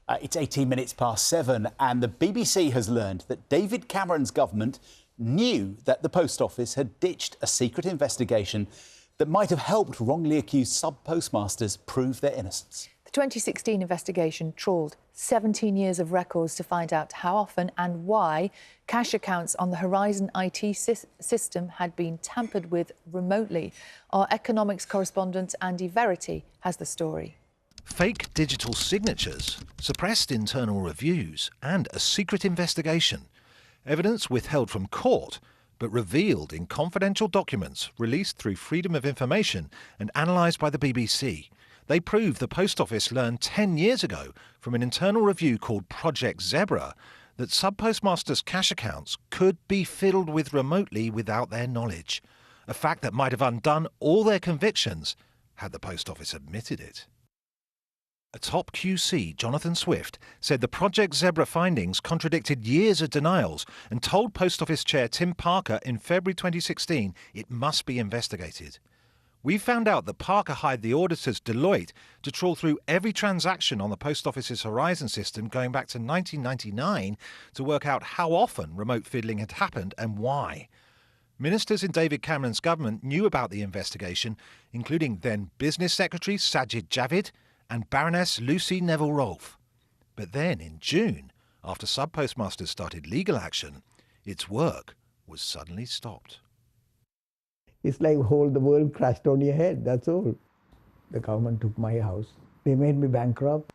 It's 18 minutes past 7, and the BBC has learned that David Cameron's government knew that the Post Office had ditched a secret investigation that might have helped wrongly accused sub-postmasters prove their innocence. The 2016 investigation trawled 17 years of records to find out how often and why cash accounts on the Horizon IT system had been tampered with remotely. Our economics correspondent Andy Verity has the story. Fake digital signatures, suppressed internal reviews and a secret investigation. Evidence withheld from court, but revealed in confidential documents released through Freedom of Information and analysed by the BBC. They prove the Post Office learned 10 years ago from an internal review called Project Zebra that sub-postmasters' cash accounts could be fiddled with remotely without their knowledge, a fact that might have undone all their convictions had the Post Office admitted it. A top QC, Jonathan Swift, said the Project Zebra findings contradicted years of denials and told Post Office Chair Tim Parker in February 2016 it must be investigated. We found out that Parker hired the auditors Deloitte to trawl through every transaction on the Post Office's Horizon system going back to 1999 to work out how often remote fiddling had happened and why. Ministers in David Cameron's government knew about the investigation, including then Business Secretary Sajid Javid and Baroness Lucy Neville-Rolfe. But then, in June, after sub-postmasters started legal action, its work was suddenly stopped. It's like the world crashed on your head, that's all. The government took my house. They made me bankrupt.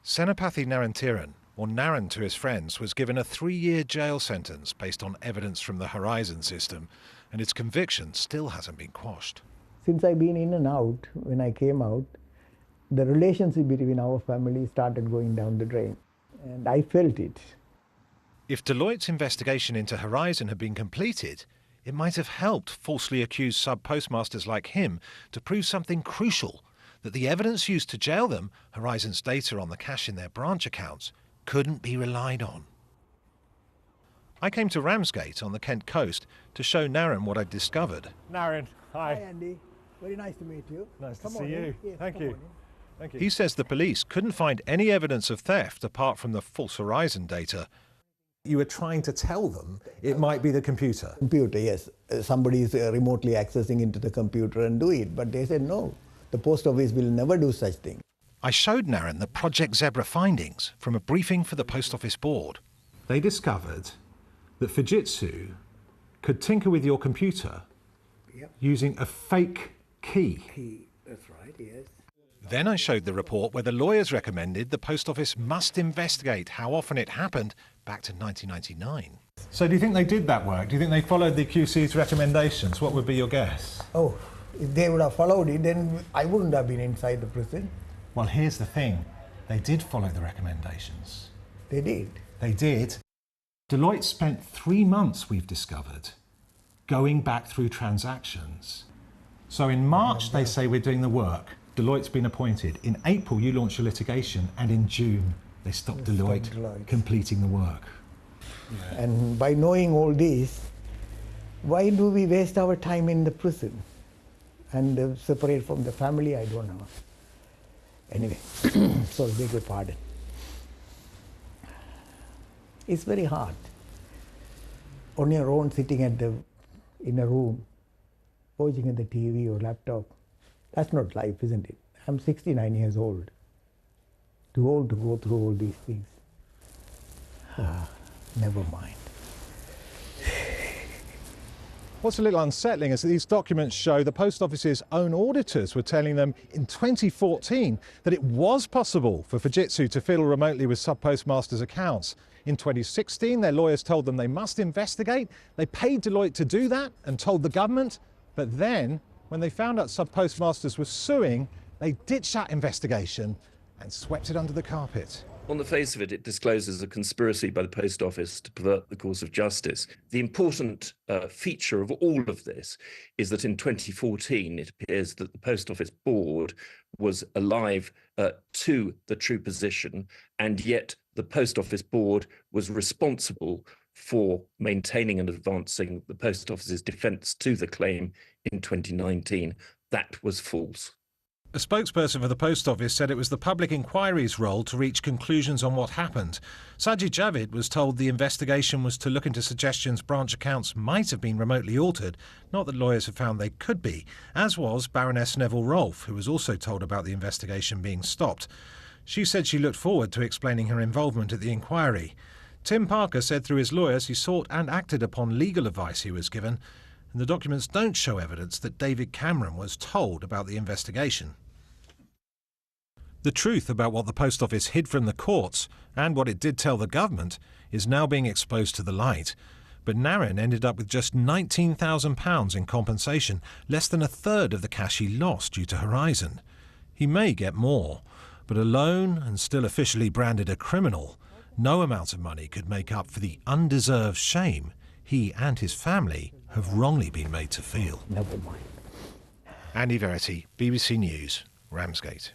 Senapathy Narantiran, or Naran to his friends, was given a 3-year jail sentence based on evidence from the Horizon system, and its conviction still hasn't been quashed. Since I've been in and out, when I came out, the relationship between our family started going down the drain, and I felt it. If Deloitte's investigation into Horizon had been completed, it might have helped falsely accused sub-postmasters like him to prove something crucial, that the evidence used to jail them, Horizon's data on the cash in their branch accounts, couldn't be relied on. I came to Ramsgate on the Kent coast to show Naran what I'd discovered. Naran, hi. Hi Andy, very nice to meet you. Nice to see you. Yes, Thank you. Thank you. He says the police couldn't find any evidence of theft apart from the false Horizon data. You were trying to tell them it might be the computer. Computer, yes. Somebody is remotely accessing into the computer and do it, but they said no. The Post Office will never do such thing. I showed Naran the Project Zebra findings from a briefing for the Post Office board. They discovered that Fujitsu could tinker with your computer using a fake key. That's right, yes. Then I showed the report where the lawyers recommended the Post Office must investigate how often it happened back to 1999. So do you think they did that work? Do you think they followed the QC's recommendations? What would be your guess? Oh, if they would have followed it, then I wouldn't have been inside the prison. Well, here's the thing. They did follow the recommendations. They did. They did. Deloitte spent 3 months, we've discovered, going back through transactions. So in March, they say we're doing the work. Deloitte's been appointed. In April, you launched your litigation, and in June, they stopped Deloitte completing the work. Yeah. And by knowing all this, why do we waste our time in the prison and separate from the family? I don't know. Anyway, sorry, beg your pardon. It's very hard. On your own, sitting in a room, watching at the TV or laptop. That's not life, isn't it? I'm 69 years old. Too old to go through all these things. Never mind. What's a little unsettling is that these documents show the Post Office's own auditors were telling them in 2014 that it was possible for Fujitsu to fiddle remotely with sub-postmasters' accounts. In 2016, their lawyers told them they must investigate. They paid Deloitte to do that and told the government. But then, when they found out sub-postmasters were suing, they ditched that investigation and swept it under the carpet. On the face of it, it discloses a conspiracy by the Post Office to pervert the course of justice. The important feature of all of this is that in 2014, it appears that the Post Office board was alive to the true position, and yet the Post Office board was responsible for maintaining and advancing the Post Office's defence to the claim in 2019. That was false. A spokesperson for the Post Office said it was the public inquiry's role to reach conclusions on what happened. Sajid Javid was told the investigation was to look into suggestions branch accounts might have been remotely altered, not that lawyers have found they could be, as was Baroness Neville Rolfe, who was also told about the investigation being stopped. She said she looked forward to explaining her involvement at the inquiry. Tim Parker said through his lawyers he sought and acted upon legal advice he was given, and the documents don't show evidence that David Cameron was told about the investigation. The truth about what the Post Office hid from the courts and what it did tell the government is now being exposed to the light. But Narron ended up with just £19,000 in compensation, less than a third of the cash he lost due to Horizon. He may get more, but alone and still officially branded a criminal, no amount of money could make up for the undeserved shame he and his family have wrongly been made to feel. Never mind. Andy Verity, BBC News, Ramsgate.